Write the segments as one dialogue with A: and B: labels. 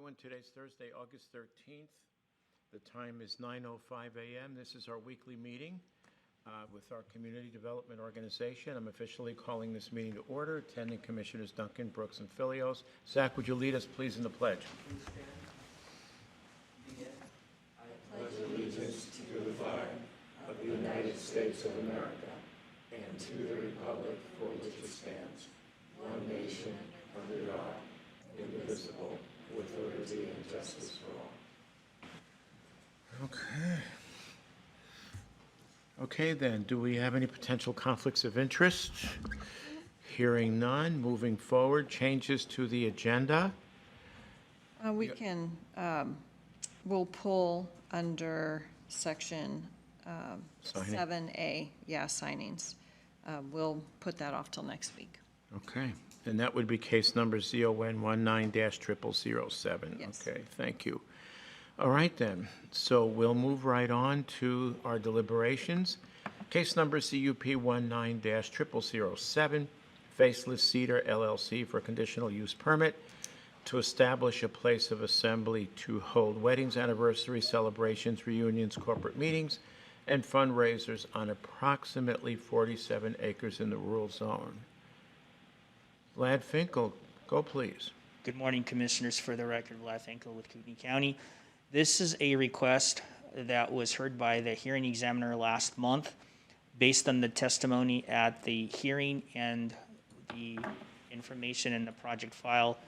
A: everyone. Today's Thursday, August 13th. The time is 9:05 a.m. This is our weekly meeting with our Community Development Organization. I'm officially calling this meeting to order. Attending Commissioners Duncan, Brooks, and Filios. Zach, would you lead us, please, in the pledge?
B: I pledge allegiance to the flag of the United States of America and to the republic for which it stands, one nation, under God, indivisible, with liberty and justice for all.
A: Okay. Okay, then, do we have any potential conflicts of interest? Hearing none, moving forward, changes to the agenda.
C: We'll pull under section 7A, signings. We'll put that off till next week.
A: Okay, and that would be case number ZON 19-0007.
C: Yes.
A: Okay, thank you. All right then, so we'll move right on to our deliberations. Case number CUP 19-0007, Faceless Cedar LLC for conditional use permit to establish a place of assembly to hold weddings, anniversaries, celebrations, reunions, corporate meetings, and fundraisers on approximately 47 acres in the rural zone. Vlad Finkel, go please.
D: Good morning, Commissioners. For the record, Vlad Finkel with Kootenai County. This is a request that was heard by the hearing examiner last month. Based on the testimony at the hearing and the information in the project file,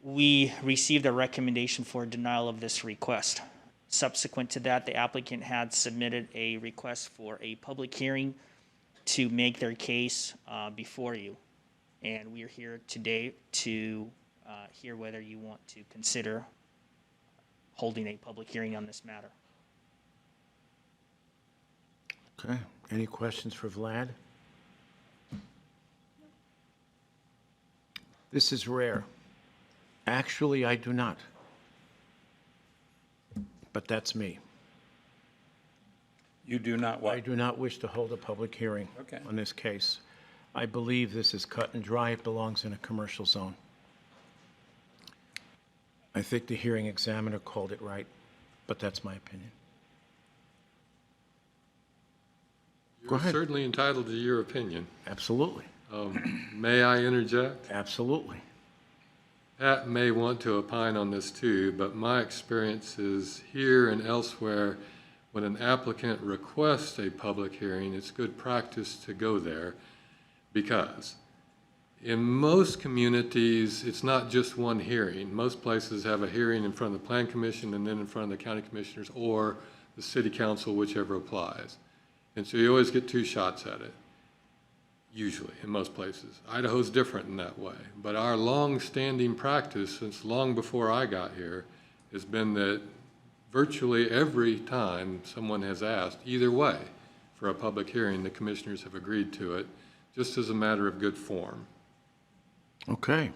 D: we received a recommendation for denial of this request. Subsequent to that, the applicant had submitted a request for a public hearing to make their case before you. And we are here today to hear whether you want to consider holding a public hearing on this matter.
A: Okay, any questions for Vlad? This is rare. Actually, I do not. But that's me.
E: You do not
A: I
E: what?
A: do not wish to hold a public hearing
E: Okay.
A: on this case. I believe this is cut and dry. It belongs in a commercial zone. I think the hearing examiner called it right, but that's my opinion. Go
F: You're
A: ahead.
F: certainly entitled to your opinion.
A: Absolutely.
F: May I interject?
A: Absolutely.
F: Pat may want to opine on this too, but my experience is here and elsewhere, when an applicant requests a public hearing, it's good practice to go there, because in most communities, it's not just one hearing. Most places have a hearing in front of the Plan Commission and then in front of the county commissioners or the city council, whichever applies. And so you always get two shots at it, usually, in most places. Idaho's different in that way. But our long-standing practice, since long before I got here, has been that virtually every time someone has asked, either way, for a public hearing, the commissioners have agreed to it, just as a matter of good form.
A: Okay.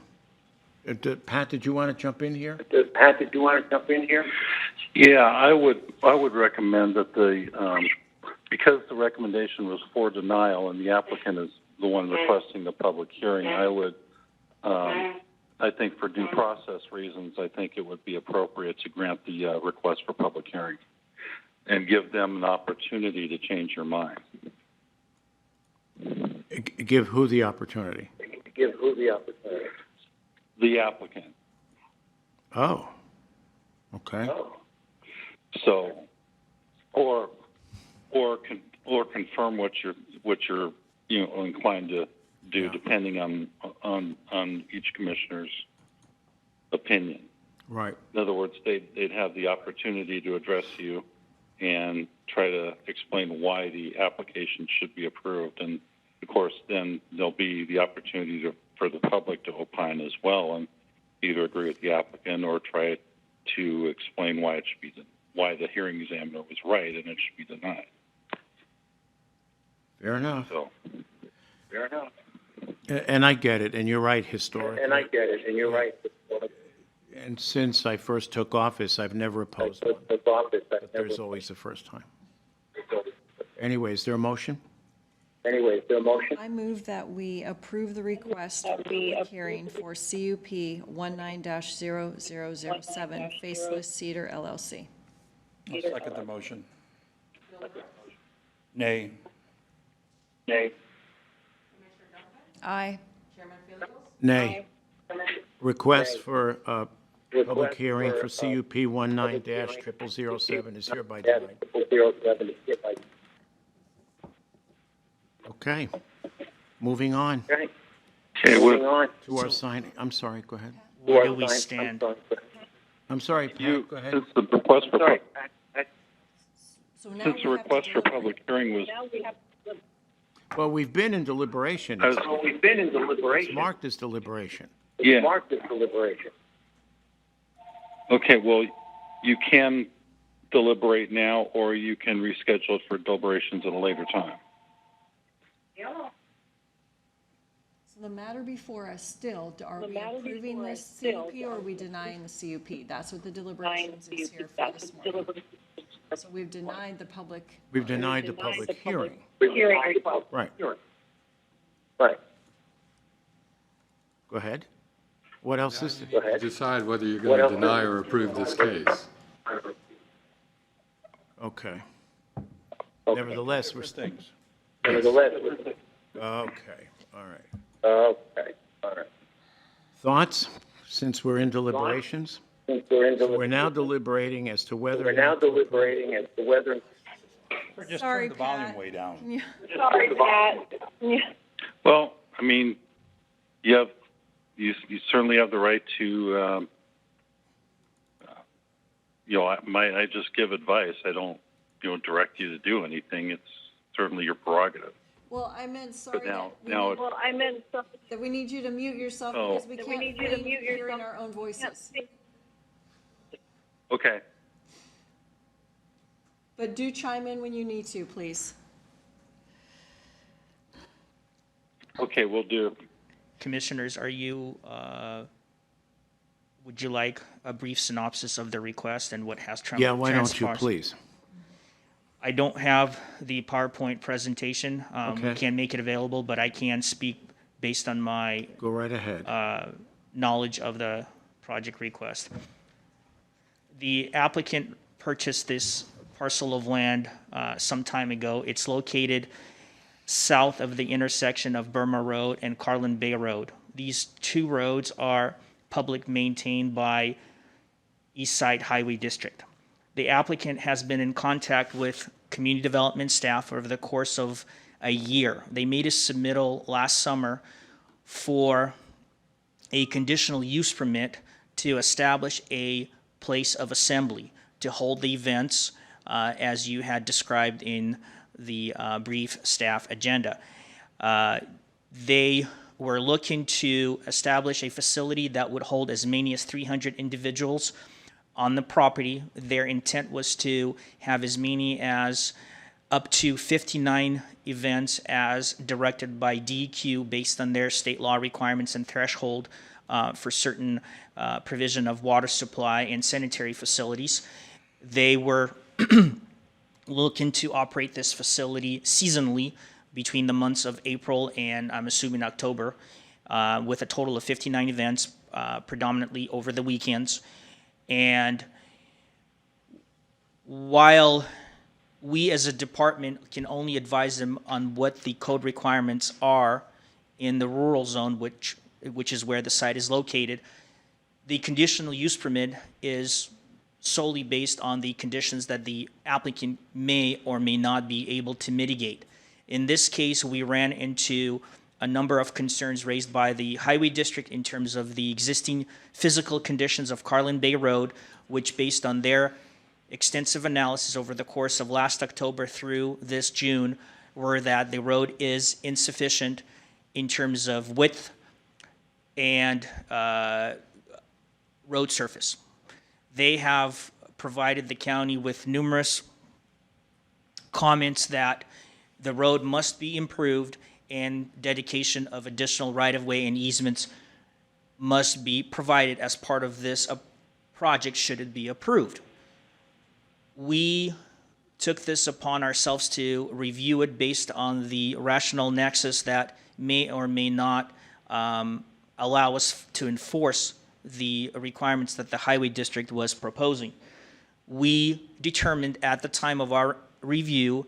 A: Pat, did you want to jump in here?
G: Yeah, I would recommend that because the recommendation was for denial and the applicant is the one requesting the public hearing, I think for due process reasons, I think it would be appropriate to grant the request for public hearing and give them an opportunity to change your mind.
A: Give who the opportunity?
G: The applicant.
A: Oh. Okay.
G: So, or confirm what you're inclined to do, depending on each commissioner's opinion.
A: Right.
G: In other words, they'd have the opportunity to address you and try to explain why the application should be approved, and of course, then there'll be the opportunity for the public to opine as well and either agree with the applicant or try to explain why why the hearing examiner was right and it should be denied.
A: Fair enough.
G: So,
A: And I get it, and you're right historically. And since I first took office, I've never opposed one. But there's always a first time. Anyway, is there a motion?
B: Anyway, is there a motion?
C: I move that we approve the request for public hearing for CUP 19-0007 Faceless Cedar LLC.
E: I'll second the motion. Nay.
B: Nay.
C: Aye.
A: Nay. Request for a public hearing for CUP 19-0007 is hereby denied.
B: 0007 is hereby.
A: Okay. Moving on
B: Okay.
G: Okay,
B: Moving on.
A: to our sign. I'm sorry, go ahead.
D: Where do
B: Our
D: we
B: sign-
D: stand?
A: I'm sorry, Pat,
G: you,
A: go ahead.
G: since the request for,
B: Sorry.
C: So now
G: since
C: we
G: the
C: have to
G: request for
C: deliberate.
G: public hearing was,
A: Well, we've been in deliberation.
G: I was-
B: So we've been in
A: It's
B: deliberation.
A: marked as deliberation.
G: yeah,
B: Marked as deliberation.
G: okay, well, you can deliberate now, or you can reschedule it for deliberations at a later time.
C: So the matter before us still, are we approving this CUP or are we denying the CUP? That's what the deliberations is here for this morning. So we've denied the public,
A: We've denied the public hearing.
B: Hearing request.
A: Right,
B: Right.
A: go ahead. What else is,
B: Go ahead.
F: Decide whether you're
B: What
F: going
B: else
F: to
B: is
F: deny
B: there?
F: or approve this case.
A: okay.
B: Okay.
A: Nevertheless, we're,
E: Things.
B: Nevertheless,
A: okay, all right.
B: okay, all right.
A: Thoughts, since we're in deliberations?
B: Since we're in
A: We're now deliberating as to whether
B: We're
A: or
B: now
A: not,
B: deliberating as to whether.
E: Or just
C: Sorry,
E: turn the volume
C: Pat.
E: way down.
G: Well, I mean, you certainly have the right to, I just give advice. I don't, direct you to do anything. It's certainly your prerogative.
C: well, I meant, sorry,
G: now-
C: that we
G: now
C: need-
G: it's-
C: that we need you to mute yourself
G: Oh.
C: because we can't hear hearing our own voices.
G: Okay.
C: But do chime in when you need to, please.
G: Okay, we'll do.
D: Commissioners, are you, would you like a brief synopsis of the request and what has transpired?
A: yeah, why don't you, please?
D: I don't have the PowerPoint presentation. We
A: Okay.
D: can't make it available, but I can speak based on my
A: Go right ahead.
D: knowledge of the project request. The applicant purchased this parcel of land some time ago. It's located south of the intersection of Burma Road and Carlin Bay Road. These two roads are public maintained by East Side Highway District. The applicant has been in contact with community development staff over the course of a year. They made a submittal last summer for a conditional use permit to establish a place of assembly to hold the events as you had described in the brief staff agenda. They were looking to establish a facility that would hold as many as 300 individuals on the property. Their intent was to have as many as up to 59 events as directed by DEQ based on their state law requirements and threshold for certain provision of water supply and sanitary facilities. They were looking to operate this facility seasonally between the months of April and I'm assuming October, with a total of 59 events, predominantly over the weekends. And while we as a department can only advise them on what the code requirements are in the rural zone, which is where the site is located, the conditional use permit is solely based on the conditions that the applicant may or may not be able to mitigate. In this case, we ran into a number of concerns raised by the Highway District in terms of the existing physical conditions of Carlin Bay Road, which based on their extensive analysis over the course of last October through this June, were that the road is insufficient in terms of width and road surface. They have provided the county with numerous comments that the road must be improved and dedication of additional right-of-way and easements must be provided as part of this project should it be approved. We took this upon ourselves to review it based on the rational nexus that may or may not allow us to enforce the requirements that the highway district was proposing. We determined at the time of our review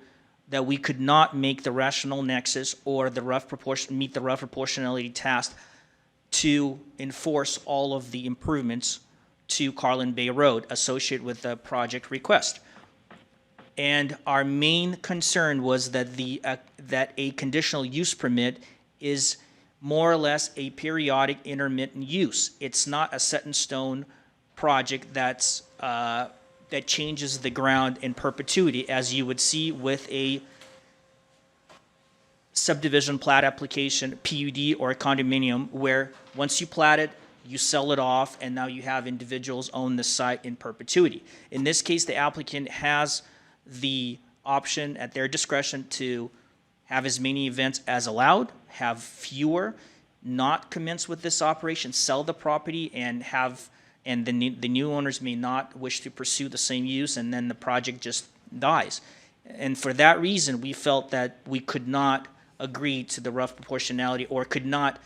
D: that we could not make the rational nexus or meet the rough proportionality test to enforce all of the improvements to Carlin Bay Road associated with the project request. And our main concern was that that a conditional use permit is more or less a periodic intermittent use. It's not a set in stone project that changes the ground in perpetuity, as you would see with a subdivision plat application, PUD, or a condominium, where once you plat it, you sell it off, and now you have individuals own the site in perpetuity. In this case, the applicant has the option at their discretion to have as many events as allowed, have fewer, not commence with this operation, sell the property, and the new owners may not wish to pursue the same use, and then the project just dies. And for that reason, we felt that we could not agree to the rough proportionality, or could not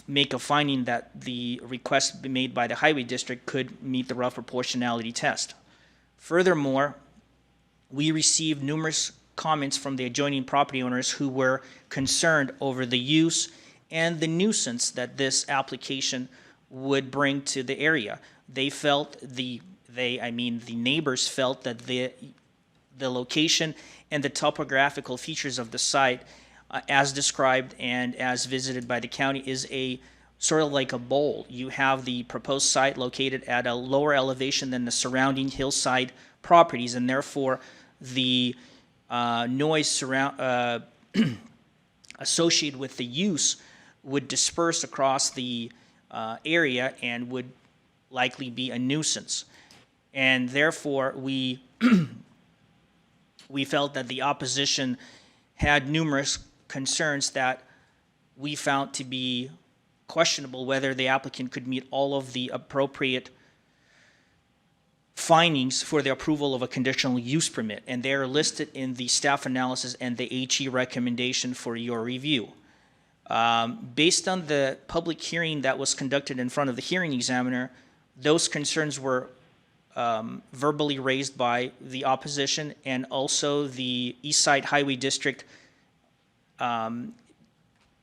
D: make a finding that the request made by the highway district could meet the rough proportionality test. Furthermore, we received numerous comments from the adjoining property owners who were concerned over the use and the nuisance that this application would bring to the area. They felt the neighbors felt that the location and the topographical features of the site, as described and as visited by the county, is a sort of like a bowl. You have the proposed site located at a lower elevation than the surrounding hillside properties, and therefore the noise associated with the use would disperse across the area and would likely be a nuisance. And therefore, we felt that the opposition had numerous concerns that we found to be questionable whether the applicant could meet all of the appropriate findings for the approval of a conditional use permit, and they are listed in the staff analysis and the HE recommendation for your review. Based on the public hearing that was conducted in front of the hearing examiner, those concerns were verbally raised by the opposition, and also the East Side Highway District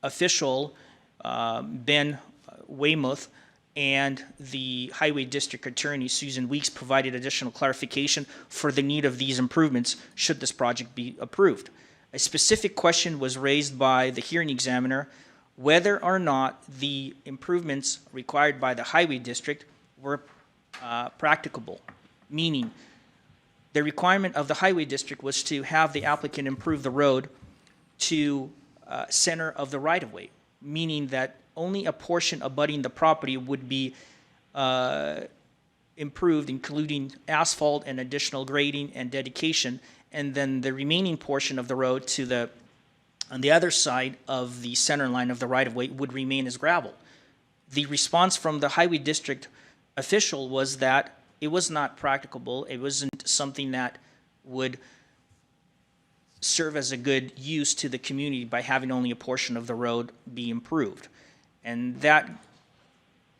D: official, Ben Weymouth, and the Highway District Attorney, Susan Weeks, provided additional clarification for the need of these improvements should this project be approved. A specific question was raised by the hearing examiner whether or not the improvements required by the Highway District were practicable, meaning the requirement of the Highway District was to have the applicant improve the road to center of the right-of-way, meaning that only a portion abutting the property would be improved, including asphalt and additional grading and dedication, and then the remaining portion of the road on the other side of the center line of the right-of-way would remain as gravel. The response from the Highway District official was that it was not practicable. It wasn't something that would serve as a good use to the community by having only a portion of the road be improved. And that,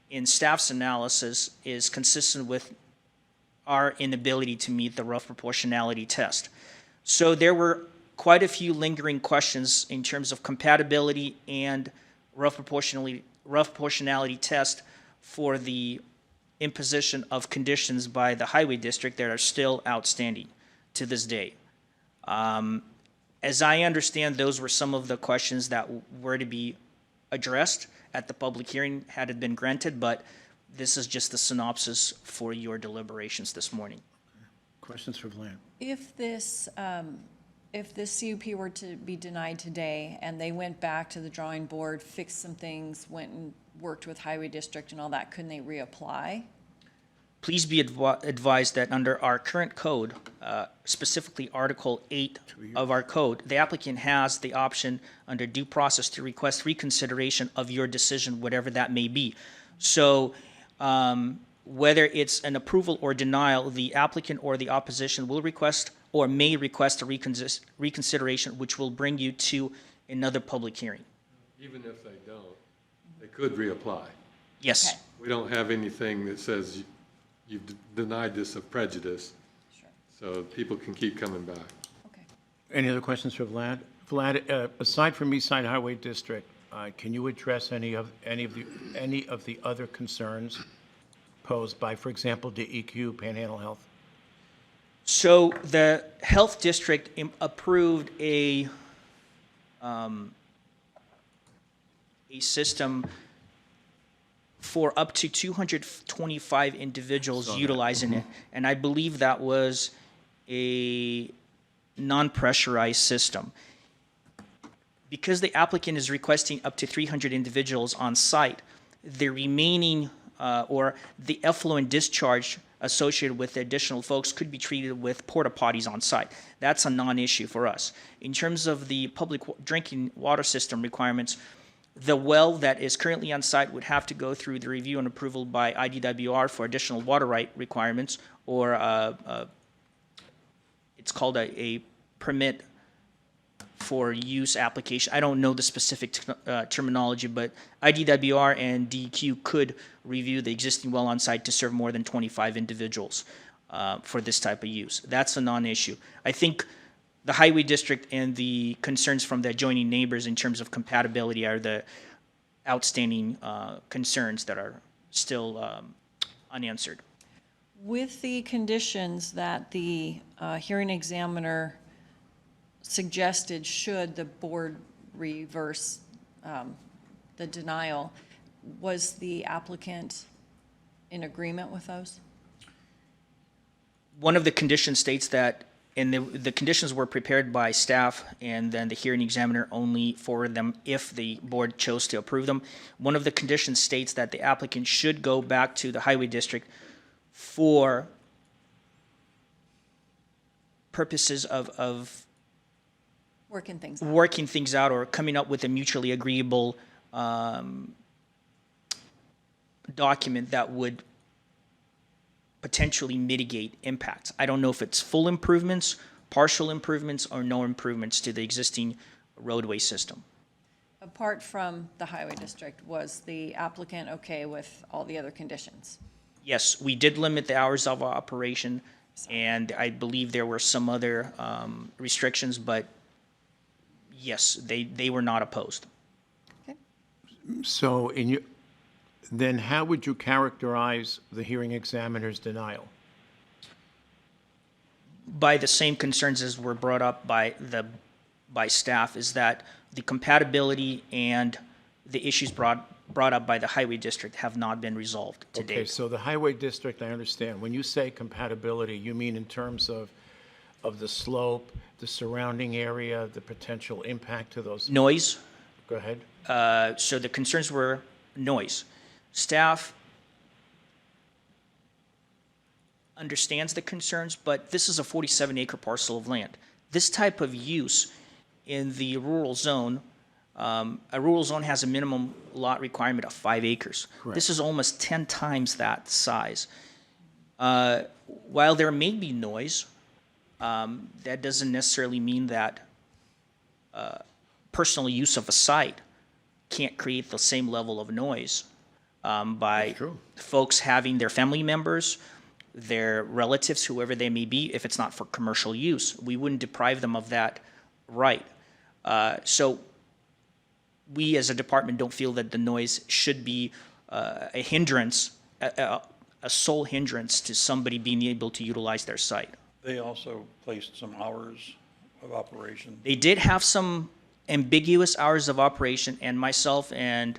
D: in staff's analysis, is consistent with our inability to meet the rough proportionality test. So there were quite a few lingering questions in terms of compatibility and rough proportionality test for the imposition of conditions by the Highway District that are still outstanding to this day. As I understand, those were some of the questions that were to be addressed at the public hearing had it been granted, but this is just the synopsis for your deliberations this morning.
A: Questions for Vlad?
C: If this CUP were to be denied today and they went back to the drawing board, fixed some things, went and worked with Highway District and all that, couldn't they reapply?
D: Please be advised that under our current code, specifically Article 8 of our code, the applicant has the option under due process to request reconsideration of your decision, whatever that may be. So whether it's an approval or denial, the applicant or the opposition will request or may request a reconsideration, which will bring you to another public hearing.
F: Even if they don't, they could reapply.
D: Yes.
C: Okay.
F: We don't have anything that says you've denied this of prejudice,
C: Sure.
F: so people can keep coming back.
C: Okay.
A: Any other questions for Vlad? Vlad, aside from East Side Highway District, can you address any of the other concerns posed by, for example, DEQ, Panhandle Health?
D: So the health district approved a system for up to 225 individuals utilizing it, and I believe that was a non-pressurized system. Because the applicant is requesting up to 300 individuals on site, the remaining or the effluent discharge associated with the additional folks could be treated with porta potties on site. That's a non-issue for us. In terms of the public drinking water system requirements, the well that is currently on site would have to go through the review and approval by IDWR for additional water right requirements, or it's called a permit for use application. I don't know the specific terminology, but IDWR and DEQ could review the existing well on site to serve more than 25 individuals for this type of use. That's a non-issue. I think the highway district and the concerns from the adjoining neighbors in terms of compatibility are the outstanding concerns that are still unanswered.
C: With the conditions that the hearing examiner suggested, should the board reverse the denial, was the applicant in agreement with those?
D: One of the conditions states that, and the conditions were prepared by staff, and then the hearing examiner only forwarded them if the board chose to approve them. One of the conditions states that the applicant should go back to the highway district for purposes of
C: Working things out.
D: working things out or coming up with a mutually agreeable document that would potentially mitigate impacts. I don't know if it's full improvements, partial improvements, or no improvements to the existing roadway system.
C: Apart from the highway district, was the applicant okay with all the other conditions?
D: Yes, we did limit the hours of operation, and I believe there were some other restrictions, but yes, they were not opposed.
C: Okay.
A: So then how would you characterize the hearing examiner's denial?
D: By the same concerns as were brought up by staff, is that the compatibility and the issues brought up by the highway district have not been resolved to
A: Okay,
D: date.
A: so the highway district, I understand. When you say compatibility, you mean in terms of the slope, the surrounding area, the potential impact to those?
D: Noise.
A: Go ahead.
D: So the concerns were noise. Staff understands the concerns, but this is a 47-acre parcel of land. This type of use in the rural zone, a rural zone has a minimum lot requirement of 5 acres.
A: Correct.
D: This is almost 10 times that size. While there may be noise, that doesn't necessarily mean that personal use of a site can't create the same level of noise by
A: true.
D: folks having their family members, their relatives, whoever they may be, if it's not for commercial use. We wouldn't deprive them of that right. So we as a department don't feel that the noise should be a hindrance, a sole hindrance to somebody being able to utilize their site.
E: They also placed some hours of operation.
D: They did have some ambiguous hours of operation, and myself and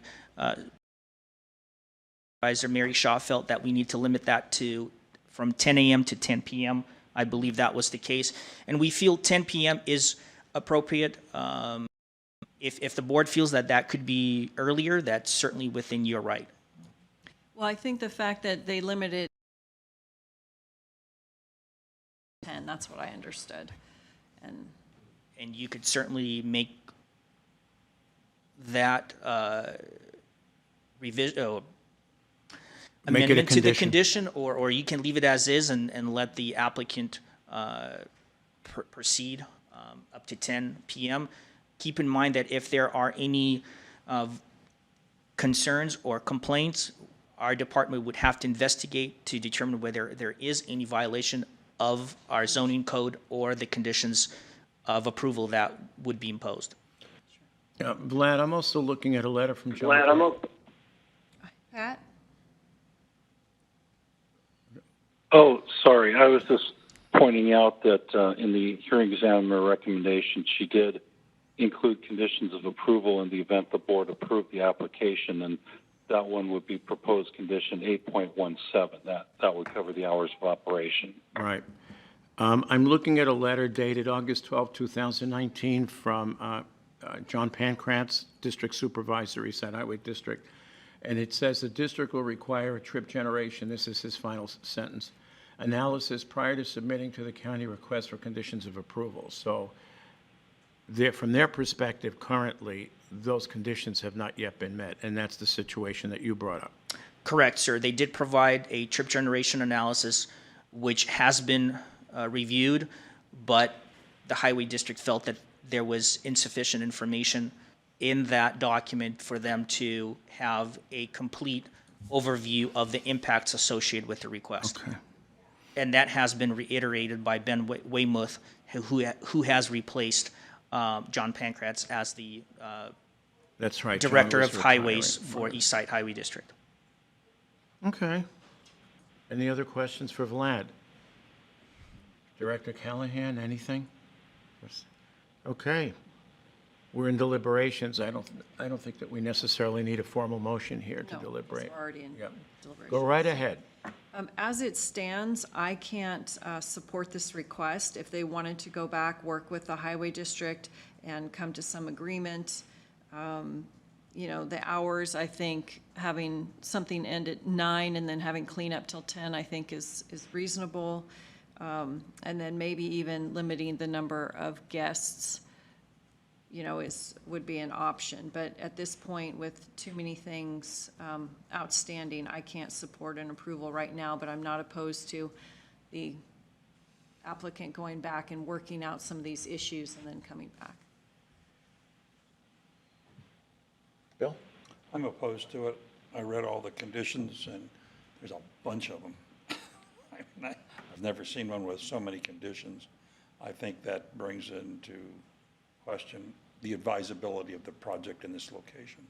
D: Supervisor Mary Shaw felt that we need to limit that to from 10 a.m. to 10 p.m. I believe that was the case. And we feel 10 p.m. is appropriate. If the board feels that that could be earlier, that's certainly within your right.
C: Well, I think the fact that they limited 10, that's what I understood.
D: And you could certainly make that amendment to the condition, or you can leave it as is and let the applicant proceed up to 10 p.m. Keep in mind that if there are any concerns or complaints, our department would have to investigate to determine whether there is any violation of our zoning code or the conditions of approval that would be imposed.
A: Vlad, I'm also looking at a letter from John.
C: Pat?
G: Oh, sorry. I was just pointing out that in the hearing examiner recommendation, she did include conditions of approval in the event the board approved the application, and that one would be proposed condition 8.17. That would cover the hours of operation.
A: Right. I'm looking at a letter dated August 12, 2019 from John Pancratz, District Supervisor, East Side Highway District. And it says the district will require a trip generation, this is his final sentence, analysis prior to submitting to the county request for conditions of approval. So from their perspective, currently, those conditions have not yet been met, and that's the situation that you brought up.
D: Correct, sir. They did provide a trip generation analysis, which has been reviewed, but the highway district felt that there was insufficient information in that document for them to have a complete overview of the impacts associated with the request.
A: Okay.
D: And that has been reiterated by Ben Weymouth, who has replaced John Pancratz as the
A: That's right. John
D: Director
A: was
D: of Highways
A: retiring.
D: for East Side Highway District.
A: Okay. Any other questions for Vlad? Director Callahan, anything? Okay. We're in deliberations. I don't think that we necessarily need a formal motion here to
C: No,
A: deliberate.
C: we're already in
A: Yep.
C: deliberation.
A: Go right ahead.
C: As it stands, I can't support this request. If they wanted to go back, work with the highway district and come to some agreement, the hours, I think having something end at 9 and then having cleanup till 10, I think is reasonable. And then maybe even limiting the number of guests, would be an option. But at this point, with too many things outstanding, I can't support an approval right now, but I'm not opposed to the applicant going back and working out some of these issues and then coming back.
A: Bill?
E: I'm opposed to it. I read all the conditions, and there's a bunch of them. I've never seen one with so many conditions. I think that brings into question the advisability of the project in this location.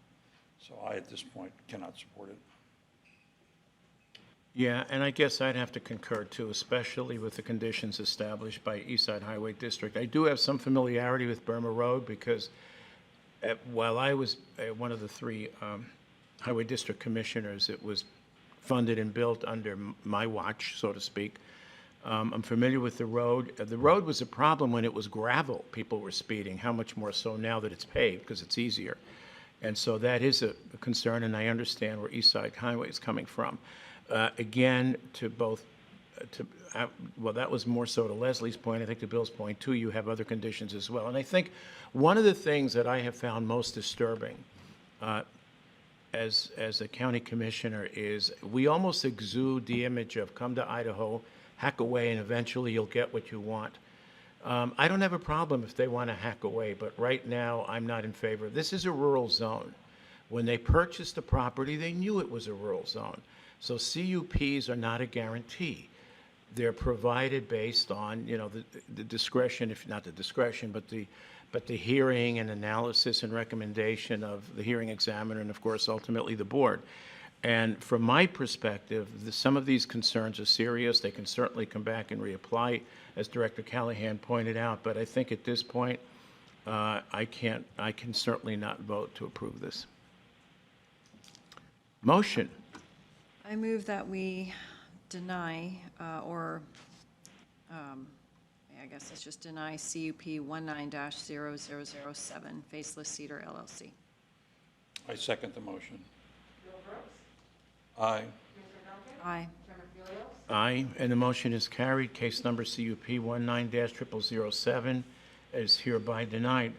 E: So I, at this point, cannot support it.
A: Yeah, and I guess I'd have to concur too, especially with the conditions established by East Side Highway District. I do have some familiarity with Burma Road because while I was one of the three Highway District Commissioners, it was funded and built under my watch, so to speak. I'm familiar with the road. The road was a problem when it was gravel. People were speeding. How much more so now that it's paved because it's easier. And so that is a concern, and I understand where East Side Highway is coming from. Again, well, that was more so to Leslie's point. I think to Bill's point, too, you have other conditions as well. And I think one of the things that I have found most disturbing as a county commissioner is we almost exude the image of come to Idaho, hack away, and eventually you'll get what you want. I don't have a problem if they want to hack away, but right now I'm not in favor. This is a rural zone. When they purchased the property, they knew it was a rural zone. So CUPs are not a guarantee. They're provided based on, the discretion, if not the discretion, but the hearing and analysis and recommendation of the hearing examiner and, of course, ultimately the board. And from my perspective, some of these concerns are serious. They can certainly come back and reapply, as Director Callahan pointed out. But I think at this point, I can certainly not vote to approve this. Motion.
C: I move that we deny, I guess it's just deny CUP 19-0007, Faceless Cedar LLC.
E: I second the motion. Aye.
C: Aye.
A: Aye, and the motion is carried. Case number CUP 19-0007 is hereby denied.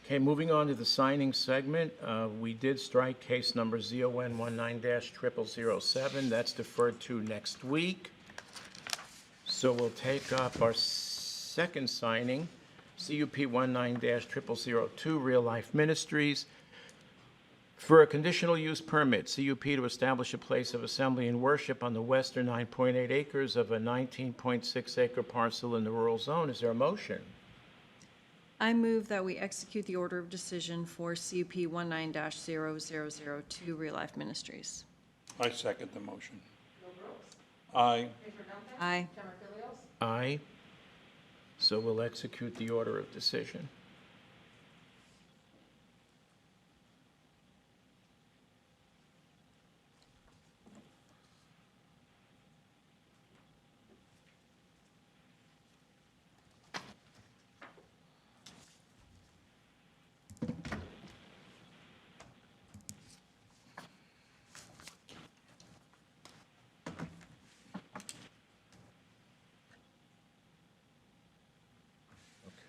A: Okay, moving on to the signing segment. We did strike case number ZON 19-0007. That's deferred to next week. So we'll take up our second signing, CUP 19-0002, Real Life Ministries, for a conditional use permit, CUP to establish a place of assembly and worship on the western 9.8 acres of a 19.6 acre parcel in the rural zone. Is there a motion?
C: I move that we execute the order of decision for CUP 19-0002 Real Life Ministries.
E: I second the motion. Aye.
C: Aye.
A: Aye. So we'll execute the order of decision.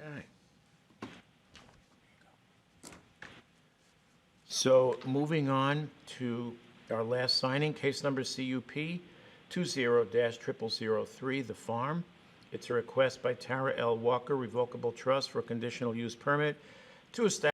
A: Okay. So moving on to our last signing, case number CUP 20-0003, The Farm. It's a request by Tara L. Walker Revocable Trust for a conditional use permit to establish